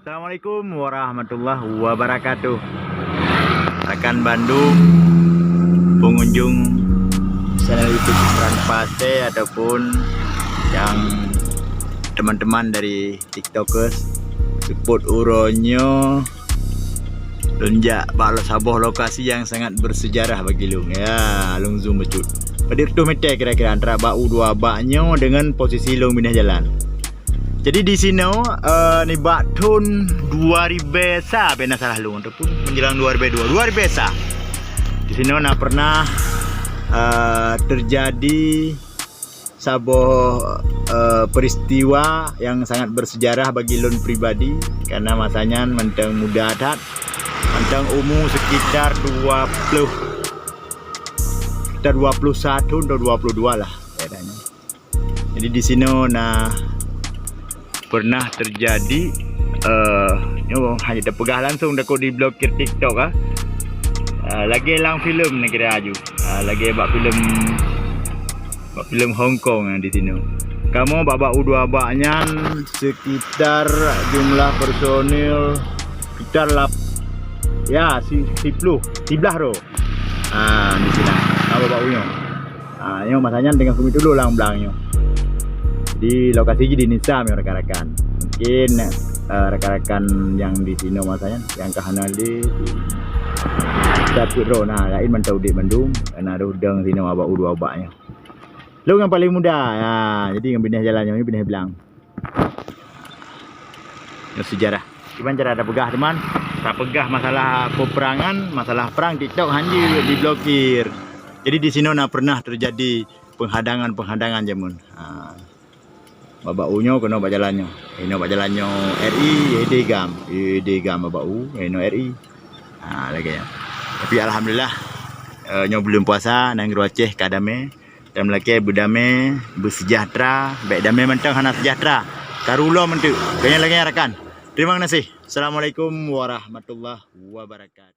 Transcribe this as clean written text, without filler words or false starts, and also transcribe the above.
Assalamualaikum warahmatullahi wabarakatuh. Rekan Bandung, pengunjung channel YouTube Ranpase ataupun yang teman-teman dari TikTokers, support uronyo lunjak balo saboh lokasi yang sangat bersejarah bagi lung ya, lung zoom becut. Pada itu mete kira-kira antara bau dua baknyo dengan posisi lung pindah jalan. Jadi di sini ni bak tahun 2000 besa bena salah lu ataupun menjelang 2002 besa. Di sini pernah terjadi sebuah peristiwa yang sangat bersejarah bagi lun pribadi karena masanya mentang muda adat, mentang umur sekitar 21 atau 22 lah katanya. Jadi di sini pernah terjadi hanya terpegah langsung dekat di blokir TikTok lagi lang filem ni kira aju lagi buat filem Hong Kong di sini. Kamu babak U2 baknya sekitar jumlah personil sekitar ya 10 ro. Di sini babak U-nya. Yang masanya dengan kami dulu lang belangnya. Di lokasi di Nisa rekan-rekan. Mungkin rekan-rekan yang di sini masanya yang kahanali Dapur lain mantau di Bandung karena ada udang sini abak U2 abaknya. Lu yang paling muda ya, jadi yang pindah jalannya ini pindah belang. Yang sejarah. Gimana cara ada pegah teman? Tak pegah masalah peperangan, masalah perang TikTok hanya diblokir. Jadi di sini pernah terjadi penghadangan jamun. Babak U-nya kena bak jalannya. Ino bak jalannya RI, edegam babak U, ino RI. Lagi ya. Tapi alhamdulillah nyo belum puasa nang Aceh kadame. Dan laki budame bersejahtera, baik damai mentang hana sejahtera. Karulo mentu. Kayaknya lagi rekan. Terima kasih. Assalamualaikum warahmatullahi wabarakatuh.